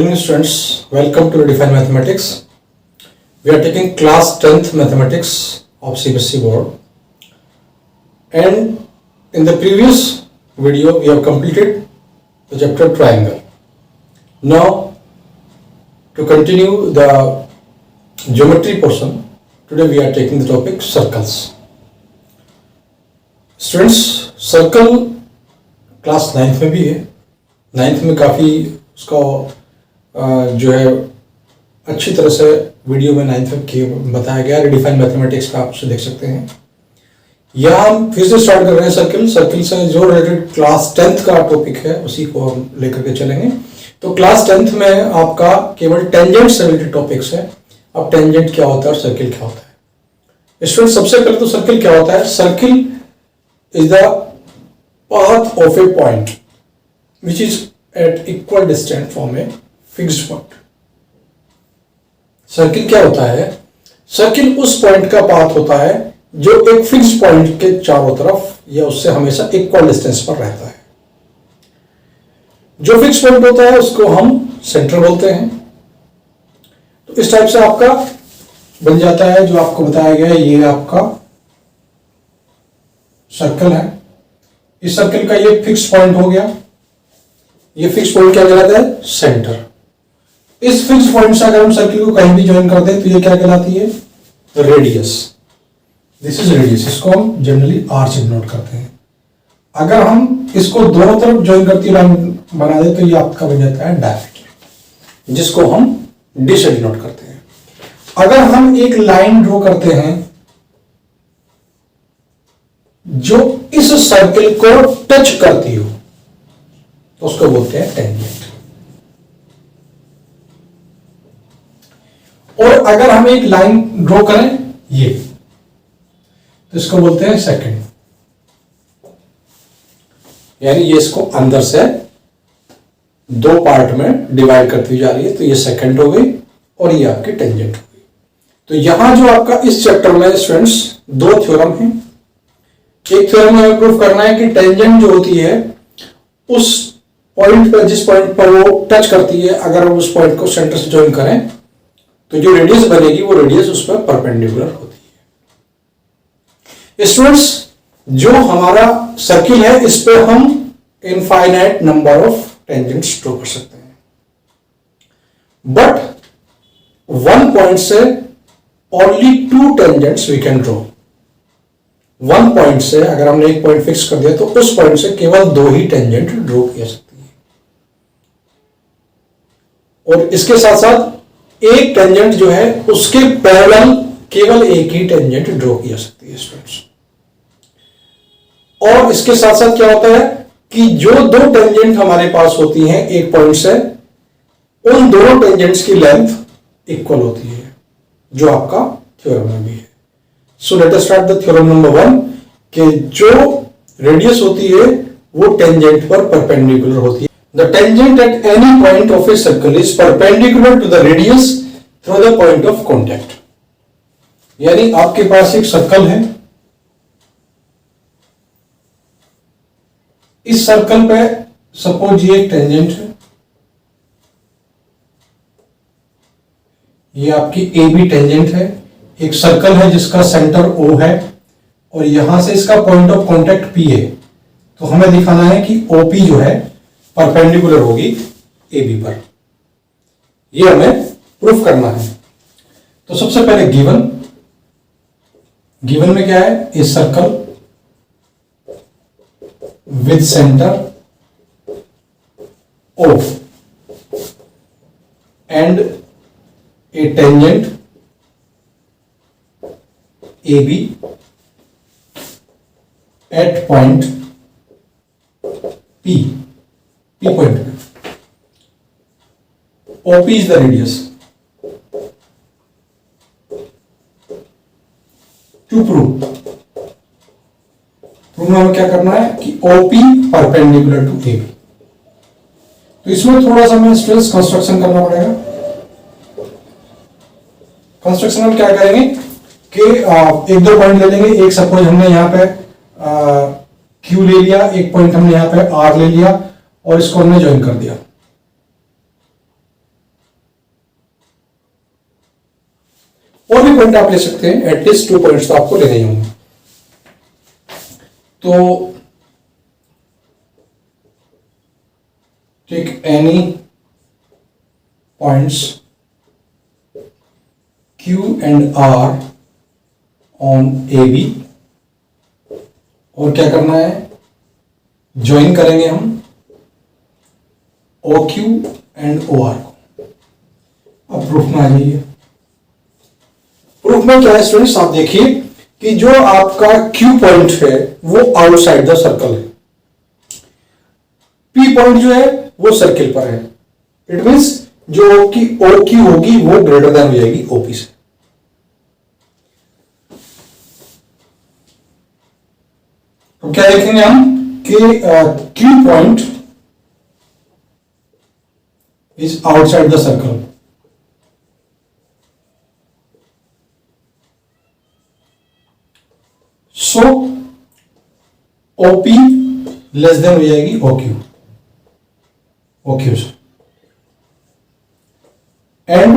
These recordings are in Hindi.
Good evening students, welcome to Redefine Mathematics. We are taking class 10th Mathematics of CBSE board, and in the previous video we have completed the chapter triangle. Now to continue the geometry portion, today we are taking the topic circles. Students, circle class 9th में भी है. 9th में काफ़ी उसका जो है अच्छी तरह से वीडियो में 9th में बताया गया. रिडिफाइन मैथमेटिक्स का आप उसे देख सकते हैं. यहाँ हम फिर से स्टार्ट कर रहे हैं सर्किल से जो रिलेटेड क्लास 10th का टॉपिक है उसी को हम लेकर के चलेंगे. तो क्लास 10th में आपका केवल टेंजेंट से रिलेटेड टॉपिक्स है. अब टेंजेंट क्या होता है और सर्किल क्या होता है. स्टूडेंट, सबसे पहले तो सर्किल क्या होता है. Circle is the path of a point which is at equal distance from a fixed point. Circle क्या होता है. सर्किल उस पॉइंट का पाथ होता है जो एक फिक्स पॉइंट के चारों तरफ या उससे हमेशा इक्वल डिस्टेंस पर रहता है. जो फिक्स पॉइंट होता है उसको हम सेंटर बोलते हैं. तो इस टाइप से आपका बन जाता है जो आपको बताया गया है. ये आपका सर्कल है. इस सर्कल का ये फिक्स पॉइंट हो गया. ये फिक्स पॉइंट क्या कहलाता है, सेंटर. इस फिक्स पॉइंट से अगर हम सर्कल को कहीं भी ज्वाइन कर दें तो ये क्या कहलाती है, रेडियस. This is radius. इसको हम जनरली आर से डिनोट करते हैं. अगर हम इसको दोनों तरफ ज्वाइन करती लाइन बना दे तो ये आपका बन जाता है डायमीटर, जिसको हम डी से डिनोट करते हैं. अगर हम एक लाइन ड्रॉ करते हैं जो इस सर्कल को टच करती हो तो उसको बोलते हैं टेंजेंट. और अगर हम एक लाइन ड्रॉ करें ये तो इसको बोलते हैं सेकंड. यानी ये इसको अंदर से दो पार्ट में डिवाइड करती जा रही है तो ये सेकंड हो गई और ये आपकी टेंजेंट हो गई. तो यहां जो आपका इस चैप्टर में स्टूडेंट्स दो थ्योरम है. एक थ्योरम में हमें प्रूफ करना है कि टेंजेंट जो होती है उस पॉइंट पर, जिस पॉइंट पर वो टच करती है, अगर हम उस पॉइंट को सेंटर से ज्वाइन करें तो जो रेडियस बनेगी वो रेडियस उस पर परपेंडिकुलर होती है. स्टूडेंट्स, जो हमारा सर्किल है इस पे हम infinite number of tangents draw कर सकते हैं. बट वन पॉइंट से only two tangents we can draw. One point से अगर हमने एक पॉइंट फिक्स कर दिया तो उस पॉइंट से केवल दो ही टेंजेंट ड्रॉ की जा सकती है. और इसके साथ साथ एक टेंजेंट जो है उसके पैरेलल केवल एक ही टेंजेंट ड्रॉ की जा सकती है स्टूडेंट्स. और इसके साथ साथ क्या होता है कि जो दो टेंजेंट हमारे पास होती हैं एक पॉइंट से, उन दोनों टेंजेंट्स की लेंथ इक्वल होती है, जो आपका थ्योरम में भी है. So let us start the theorem number 1 कि जो रेडियस होती है वो टेंजेंट पर परपेंडिकुलर होती है. The tangent at any point of a circle is perpendicular to the radius through the point of contact. यानी आपके पास एक सर्कल है. इस सर्कल पे सपोज ये एक टेंजेंट है. ये आपकी ए बी टेंजेंट है. एक सर्कल है जिसका सेंटर O है और यहां से इसका पॉइंट ऑफ कांटेक्ट P है. तो हमें दिखाना है कि OP जो है परपेंडिकुलर होगी AB पर. ये हमें प्रूफ करना है. तो सबसे पहले गिवन में क्या है, a circle with centre O and A tangent AB at point P point पे. OP is the radius. To prove हमें क्या करना है कि OP परपेंडिकुलर टू AB. तो इसमें थोड़ा सा हमें स्ट्रेस कंस्ट्रक्शन करना पड़ेगा. कंस्ट्रक्शन में क्या करेंगे कि एक दो पॉइंट ले लेंगे. एक सपोज हमने यहाँ पे Q ले लिया, एक पॉइंट हमने यहाँ पे R ले लिया और इसको हमने ज्वाइन कर दिया. और भी पॉइंट आप ले सकते हैं, एटलीस्ट 2 पॉइंट्स तो आपको लेने ही होंगे। तो take any points Q and R on AB, और क्या करना है, ज्वाइन करेंगे हम OQ एंड OR को। अब प्रूफ में आ जाइए। प्रूफ में क्या है स्टूडेंट्स, आप देखिए कि जो आपका Q पॉइंट है वो आउटसाइड द सर्कल है, P पॉइंट जो है वो सर्किल पर है। इट मींस जो कि OQ होगी वो ग्रेटर देन हो जाएगी OP से। तो क्या देखेंगे हम कि Q point is outside the circle, so OP less than हो जाएगी OQ से, एंड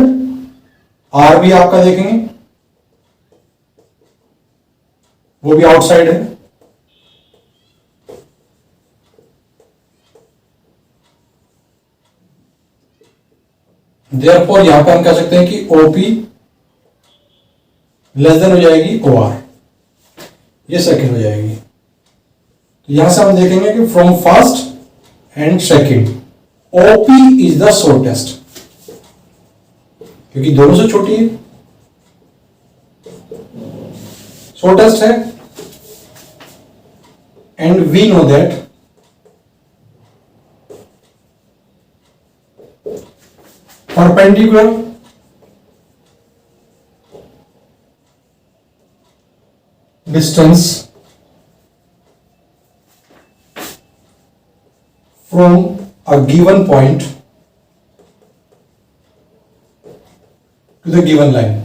R भी आपका देखेंगे वो भी आउटसाइड है, देयरफॉर यहां पर हम कह सकते हैं कि OP लेस देन हो जाएगी OR, ये सेकंड हो जाएगी। तो यहां से हम देखेंगे कि from first and second OP is the shortest, क्योंकि दोनों से छोटी है, शॉर्टेस्ट है, and we know that perpendicular distance from a given point to the given line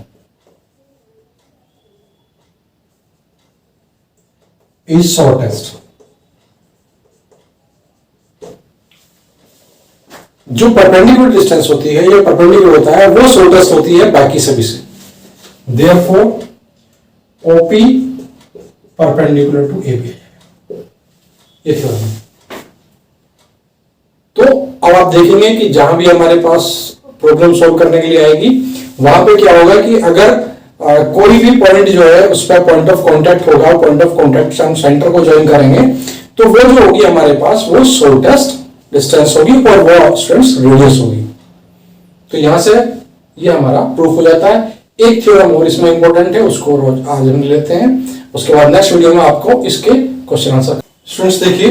is shortest। जो परपेंडिकुलर डिस्टेंस होती है या परपेंडिकुलर होता है वो शॉर्टेस्ट होती है बाकी सभी से, therefore OP perpendicular to AB, ये थ्योरम है। तो अब आप देखेंगे कि जहां भी हमारे पास प्रॉब्लम सॉल्व करने के लिए आएगी वहां पे क्या होगा कि अगर कोई भी पॉइंट जो है उस पर पॉइंट ऑफ कांटेक्ट होगा, पॉइंट ऑफ कांटेक्ट से हम सेंटर को ज्वाइन करेंगे तो वो जो होगी हमारे पास वो शॉर्टेस्ट डिस्टेंस होगी और वो स्टूडेंट्स रेडियस होगी। तो यहां से ये हमारा प्रूफ हो जाता है। एक थ्योरम और इसमें इंपॉर्टेंट है, उसको रोज आज हम लेते हैं, उसके बाद नेक्स्ट वीडियो में आपको इसके क्वेश्चन आंसर। स्टूडेंट्स देखिए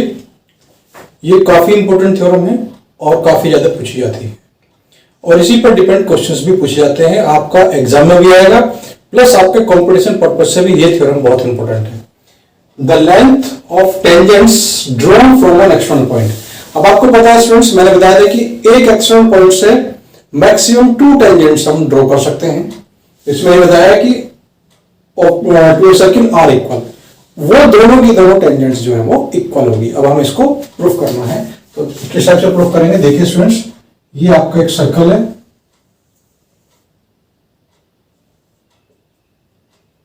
ये काफी इंपॉर्टेंट थ्योरम है और काफी ज्यादा पूछी जाती है और इसी पर डिपेंड क्वेश्चंस भी पूछे जाते हैं, आपका एग्जाम में भी आएगा, प्लस आपके कंपटीशन पर्पज से भी ये थ्योरम बहुत इंपॉर्टेंट है। The length of tangents drawn from an external point. अब आपको पता है स्टूडेंट्स, मैंने बताया था कि एक एक्सटर्नल पॉइंट से मैक्सिमम 2 टेंजेंट्स हम ड्रॉ कर सकते हैं। इसमें ये बताया कि टू सर्किल आर इक्वल, वो दोनों की दोनों टेंजेंट्स जो है वो इक्वल होगी। अब हम इसको प्रूफ करना है, तो किस टाइप से प्रूफ करेंगे देखिए स्टूडेंट्स, ये आपका एक सर्कल है,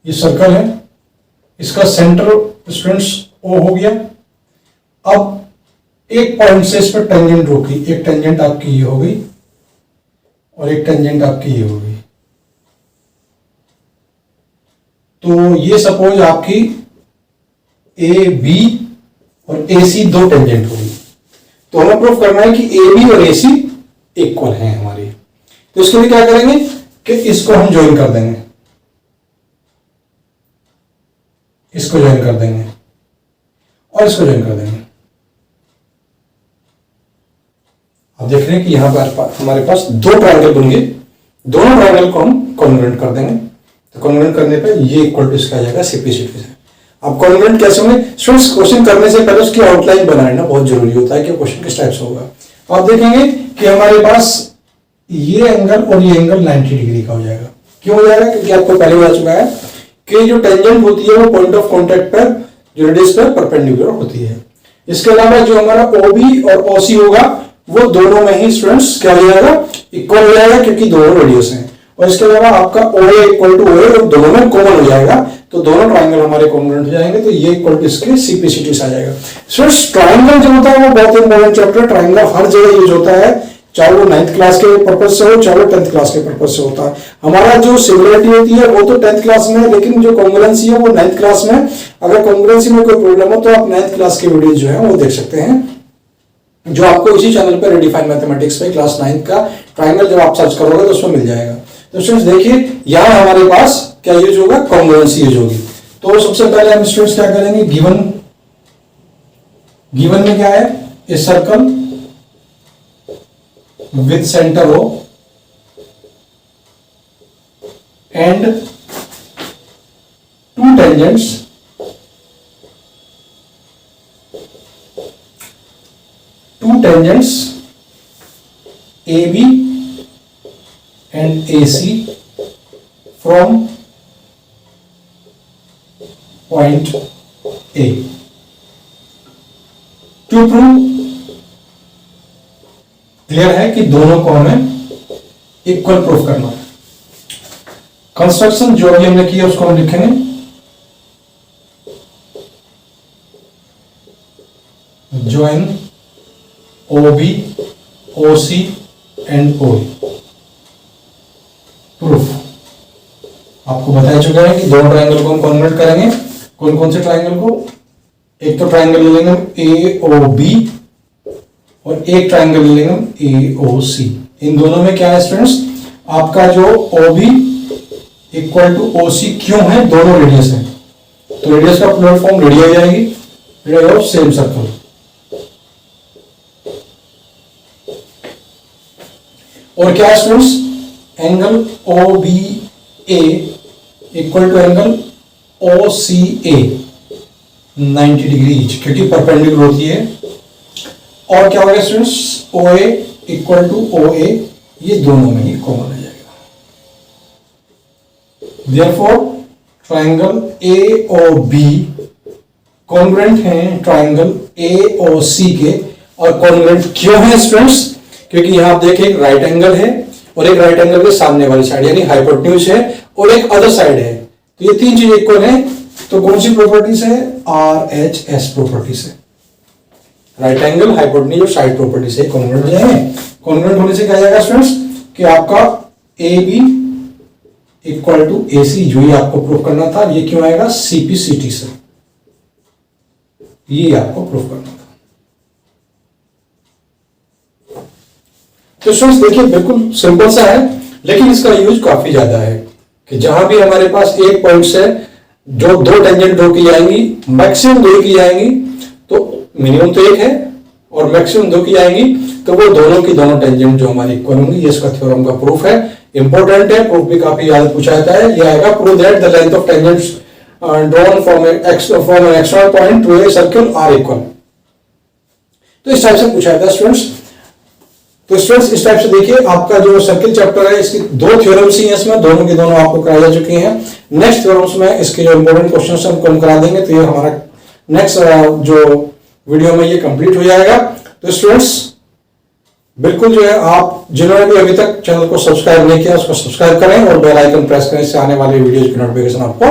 ये सर्कल है, इसका सेंटर स्टूडेंट्स O हो गया। अब एक पॉइंट से इस पर टेंजेंट रोकी, एक टेंजेंट आपकी ये हो गई और एक टेंजेंट आपकी ये हो गई। तो ये सपोज आपकी AB और AC 2 टेंजेंट होगी, तो हमें प्रूफ करना है कि AB और AC इक्वल हैं हमारी। तो इसके लिए क्या करेंगे कि इसको हम ज्वाइन कर देंगे, इसको ज्वाइन कर देंगे और इसको ज्वाइन कर देंगे। अब देख रहे हैं कि यहां पर हमारे पास 2 ट्रायंगल बन गए, दोनों ट्रायंगल को हम कॉन्ग्रुएंट कर देंगे। तो कॉन्ग्रुएंट करने पे ये इक्वल टू इसका आ जाएगा CP से। अब कॉन्ग्रुएंट कैसे होंगे स्टूडेंट्स, क्वेश्चन करने से पहले उसकी आउटलाइन बनाना बहुत जरूरी होता है कि क्वेश्चन किस टाइप से होगा। आप देखेंगे कि हमारे पास ये एंगल और ये एंगल 90 डिग्री का हो जाएगा। क्यों हो जाएगा? क्योंकि आपको पहले बता चुका है कि जो टेंजेंट होती है वो पॉइंट ऑफ कॉन्टेक्ट पर जो रेडियस पर परपेंडिकुलर होती है। इसके अलावा जो हमारा OB और OC होगा वो दोनों में ही स्टूडेंट्स क्या हो जाएगा, इक्वल हो जाएगा, क्योंकि दोनों रेडियस हैं। और इसके अलावा आपका OA इक्वल टू OA और दोनों में कॉमन हो जाएगा, तो दोनों ट्राइंगल हमारे कॉन्ग्रुएंट हो जाएंगे, तो ये इक्वल टू इसके CP/CT से आ जाएगा। स्टूडेंट्स ट्राइंगल जो होता है वो बहुत इंपॉर्टेंट चैप्टर है। ट्राइंगल हर जगह यूज होता है, चाहे वो 9th क्लास के पर्पज से हो, चाहे वो 10th क्लास के पर्पज से होता है। हमारा जो सिमिलरिटी होती है वो तो 10th क्लास में है, लेकिन जो कॉन्ग्रुएंसी है वो 9th क्लास में। अगर कॉन्ग्रुएंसी में कोई प्रॉब्लम हो तो आप 9th क्लास के वीडियो जो है वो देख सकते हैं, जो आपको इसी चैनल पर रिडिफाइन मैथमेटिक्स पे क्लास 9th का ट्राइंगल जब आप सर्च करोगे तो उसमें मिल जाएगा। तो स्टूडेंट्स देखिए यहां हमारे पास क्या यूज होगा, कॉन्ग्रुएंसी यूज होगी। तो सबसे पहले हम स्टूडेंट्स क्या करेंगे, गिवन में क्या है, a circle with centre O and to tangents AB and AC from point A. To prove, clear है कि दोनों को हमें इक्वल प्रूफ करना है। कंस्ट्रक्शन जो अभी हमने किया उसको हम लिखेंगे join OB, OC and OA। Proof आपको बता चुका है कि दोनों ट्राइंगल को हम कन्वर्ट करेंगे। कौन कौन से ट्राइंगल को, एक तो ट्राइंगल ले लेंगे AOB और एक ट्राइंगल ले लेंगे AOC। इन दोनों में क्या है स्टूडेंट्स, आपका जो OB इक्वल टू OC क्यों है, दोनों रेडियस है, तो रेडियस का प्लूरल फॉर्म रेडिया हो जाएगी, रेडिया ऑफ सेम सर्कल। और क्या है students, angle OBA equal to angle OCA 90 degree each, क्योंकि परपेंडिकुलर होती है। और क्या होगा students, OA equal to OA, ये दोनों में ही कॉमन हो जाएगा। देयरफॉर ट्राइंगल AOB कॉन्ग्रुएंट है ट्राइंगल AOC के। और कॉन्ग्रुएंट क्यों है स्टूडेंट्स, क्योंकि यहां आप देखिए एक राइट एंगल है और एक राइट एंगल के सामने वाली साइड यानी हाइपोटेन्यूज है और एक अदर साइड है, तो ये तीन चीज इक्वल है। तो कौन सी प्रॉपर्टीज है, RHS प्रॉपर्टीज है, राइट एंगल, हाइपोटेन्यूज और साइड प्रॉपर्टीज है, कॉन्ग्रुएंट जाएंगे। कॉन्ग्रुएंट होने से क्या जाएगा स्टूडेंट्स कि आपका AB इक्वल टू AC, जो ये आपको प्रूफ करना था, ये क्यों आएगा, CP/CT से, ये आपको प्रूफ करना था। तो स्टूडेंट्स देखिए बिल्कुल सिंपल सा है, लेकिन इसका यूज काफी ज्यादा है कि जहां भी हमारे पास एक पॉइंट से जो दो टेंजेंट ड्रॉ की जाएंगी, मैक्सिमम दो की जाएंगी, तो मिनिमम तो एक है और मैक्सिमम दो की जाएंगी, तो वो दोनों की दोनों टेंजेंट जो हमारी इक्वल होंगी, ये इसका थ्योरम का प्रूफ है। इंपॉर्टेंट है, प्रूफ भी काफी याद पूछा जाता है। ये आएगा, prove that the length of tangents drawn from an external point to a circle are equal. तो इस टाइप से पूछा जाता है स्टूडेंट्स। तो स्टूडेंट्स इस टाइप से देखिए, आपका जो सर्किल चैप्टर है इसकी दो थ्योरम्स ही हैं, इसमें दोनों की दोनों आपको कराई जा चुकी हैं। नेक्स्ट थ्योरम्स में इसके जो इंपॉर्टेंट क्वेश्चंस हैं उनको हम करा देंगे, तो ये हमारा नेक्स्ट जो वीडियो में ये कंप्लीट हो जाएगा। तो स्टूडेंट्स बिल्कुल जो है, आप जिन्होंने भी अभी तक चैनल को सब्सक्राइब नहीं किया उसको सब्सक्राइब करें और बेल आइकन प्रेस करें, इससे आने वाले वीडियोज की नोटिफिकेशन आपको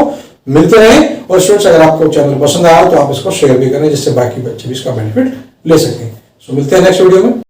मिलते रहें। और स्टूडेंट्स अगर आपको चैनल पसंद आया तो आप इसको शेयर भी करें, जिससे बाकी बच्चे भी इसका बेनिफिट ले सकें। सो मिलते हैं नेक्स्ट वीडियो में।